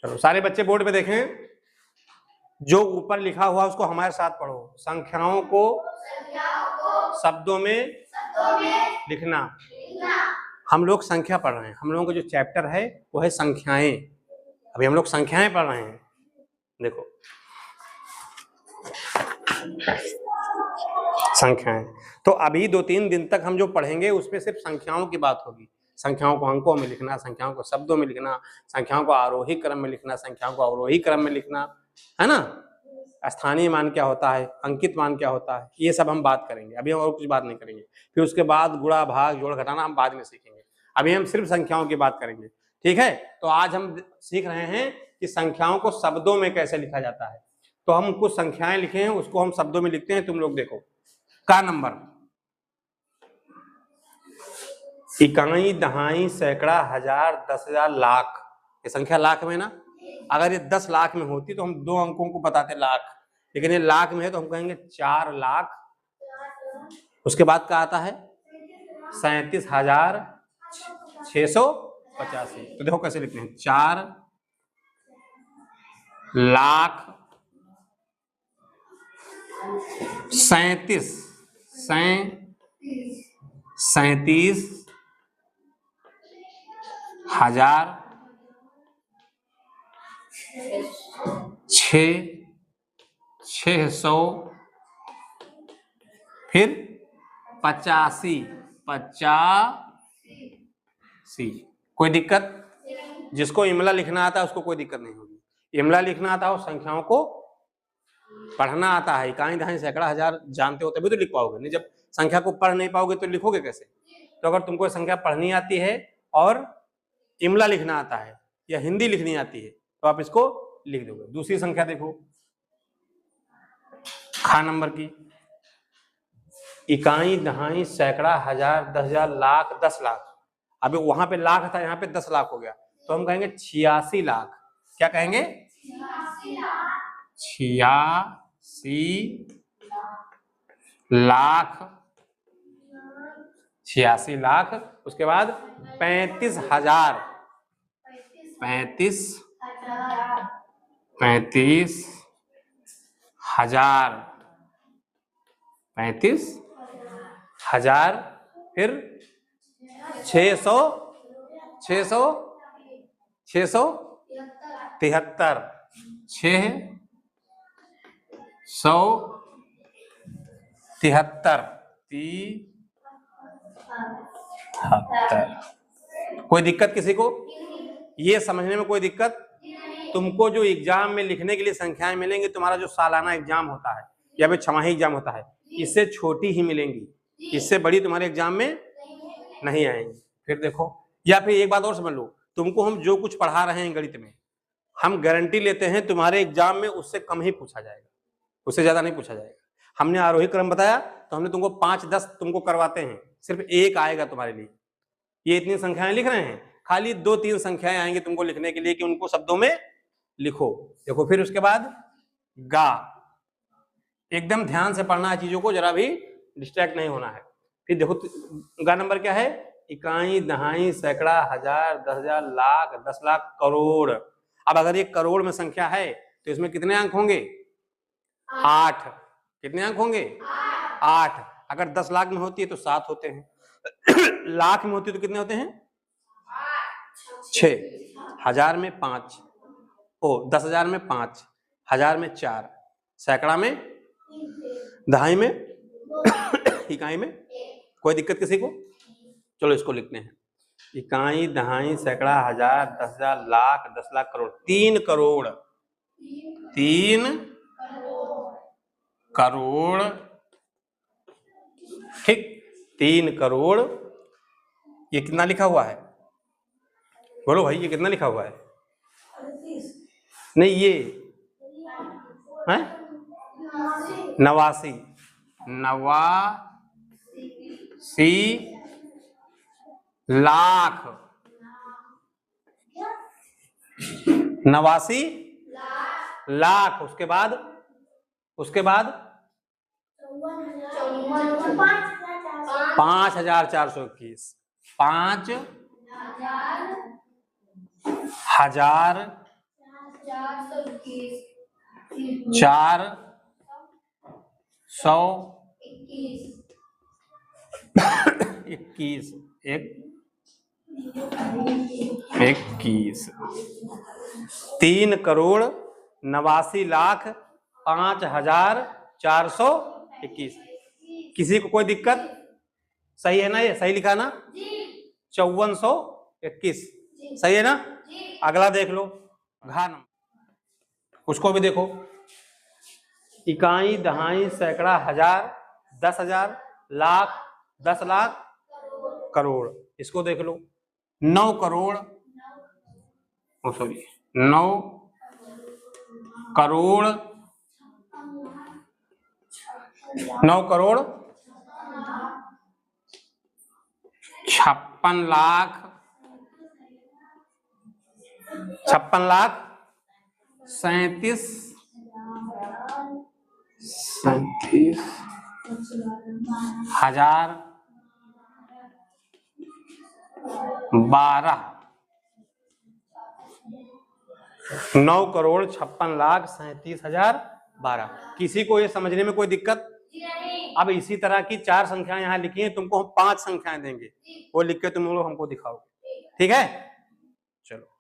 चलो सारे बच्चे बोर्ड पे देखें, जो ऊपर लिखा हुआ उसको हमारे साथ पढ़ो। संख्याओं को शब्दों में लिखना। हम लोग संख्या पढ़ रहे हैं, हम लोगों का जो चैप्टर है वो है संख्याएं। अभी हम लोग संख्याएं पढ़ रहे हैं। देखो संख्याएं, तो अभी 2-3 दिन तक हम जो पढ़ेंगे उसमें सिर्फ संख्याओं की बात होगी। संख्याओं को अंकों में लिखना, संख्याओं को शब्दों में लिखना, संख्याओं को आरोही क्रम में लिखना, संख्याओं को अवरोही क्रम में लिखना, है ना। स्थानीय मान क्या होता है, अंकित मान क्या होता है, ये सब हम बात करेंगे। अभी हम और कुछ बात नहीं करेंगे। फिर उसके बाद गुणा भाग जोड़ घटाना हम बाद में सीखेंगे। अभी हम सिर्फ संख्याओं की बात करेंगे, ठीक है। तो आज हम सीख रहे हैं कि संख्याओं को शब्दों में कैसे लिखा जाता है। तो हम कुछ संख्याएं लिखे हैं, उसको हम शब्दों में लिखते हैं। तुम लोग देखो, का नंबर, इकाई, दहाई, सैकड़ा, हजार, 10,000, लाख। ये संख्या लाख में ना। अगर ये 10 लाख में होती तो हम 2 अंकों को बताते लाख, लेकिन ये लाख में है तो हम कहेंगे 4 लाख। उसके बाद क्या आता है 37,685। तो देखो कैसे लिखते हैं, 4 लाख 37,600, फिर 85। कोई दिक्कत? जिसको इमला लिखना आता है उसको कोई दिक्कत नहीं होगी। इमला लिखना आता हो, संख्याओं को पढ़ना आता है, इकाई, दहाई, सैकड़ा, हजार जानते हो तभी तो लिख पाओगे। नहीं, जब संख्या को पढ़ नहीं पाओगे तो लिखोगे कैसे। तो अगर तुमको संख्या पढ़नी आती है और इमला लिखना आता है या हिंदी लिखनी आती है तो आप इसको लिख दोगे। दूसरी संख्या देखो, खा नंबर की, इकाई, दहाई, सैकड़ा, हजार, 10,000, लाख, 10 लाख। अभी वहां पे लाख था, यहाँ पे 10 लाख हो गया, तो हम कहेंगे 86 लाख। क्या कहेंगे? 86 लाख। 86 लाख। उसके बाद 35,000। 35,000। फिर 673। 673। कोई दिक्कत किसी को? ये समझने में कोई दिक्कत? तुमको जो एग्जाम में लिखने के लिए संख्याएं मिलेंगी, तुम्हारा जो सालाना एग्जाम होता है या फिर छमाही एग्जाम होता है, इससे छोटी ही मिलेंगी, इससे बड़ी तुम्हारे एग्जाम में नहीं आएंगी। फिर देखो, या फिर एक बात और समझ लो, तुमको हम जो कुछ पढ़ा रहे हैं गणित में, हम गारंटी लेते हैं तुम्हारे एग्जाम में उससे कम ही पूछा जाएगा, उससे ज्यादा नहीं पूछा जाएगा। हमने आरोही क्रम बताया तो हमने तुमको 5-10 तुमको करवाते हैं, सिर्फ एक आएगा तुम्हारे लिए। ये इतनी संख्याएं लिख रहे हैं, खाली 2-3 संख्याएं आएंगी तुमको लिखने के लिए कि उनको शब्दों में लिखो। देखो, फिर उसके बाद गा। एकदम ध्यान से पढ़ना है चीजों को, जरा भी डिस्ट्रैक्ट नहीं होना है। फिर देखो गा नंबर क्या है, इकाई, दहाई, सैकड़ा, हजार, 10,000, लाख, 10 लाख, करोड़। अब अगर ये करोड़ में संख्या है तो इसमें कितने अंक होंगे? 8। कितने अंक होंगे? 8। अगर 10 लाख में होती है तो 7 होते हैं, लाख में होती है तो कितने होते हैं? 6। हजार में 5, 10,000 में 5, हजार में 4, सैकड़ा में, दहाई में, इकाई में। कोई दिक्कत किसी को? चलो इसको लिखते हैं, इकाई, दहाई, सैकड़ा, हजार, 10,000, लाख, 10 लाख, करोड़। 3 करोड़। 3 करोड़। ठीक, 3 करोड़। ये कितना लिखा हुआ है? बोलो भाई, ये कितना लिखा हुआ है? नहीं, ये है 89। 89 लाख। 89 लाख। उसके बाद 5,421। 5,421। 421 21 3,89,05,421। किसी को कोई दिक्कत? सही है ना? ये सही लिखा ना? 5421 सही है ना? अगला देख लो घा नंबर, उसको भी देखो। इकाई, दहाई, सैकड़ा, हजार, 10,000, लाख, 10 लाख, करोड़। इसको देख लो। 9 करोड़, सॉरी 9 करोड़ 9 करोड़ 56 लाख 37 हजार 12। 9 करोड़ 56 लाख 37 हजार 12। किसी को ये समझने में कोई दिक्कत? अब इसी तरह की 4 संख्याएं यहाँ लिखी हैं, तुमको हम 5 संख्याएं देंगे, वो लिख के तुम लोग हमको दिखाओगे, ठीक है? चलो।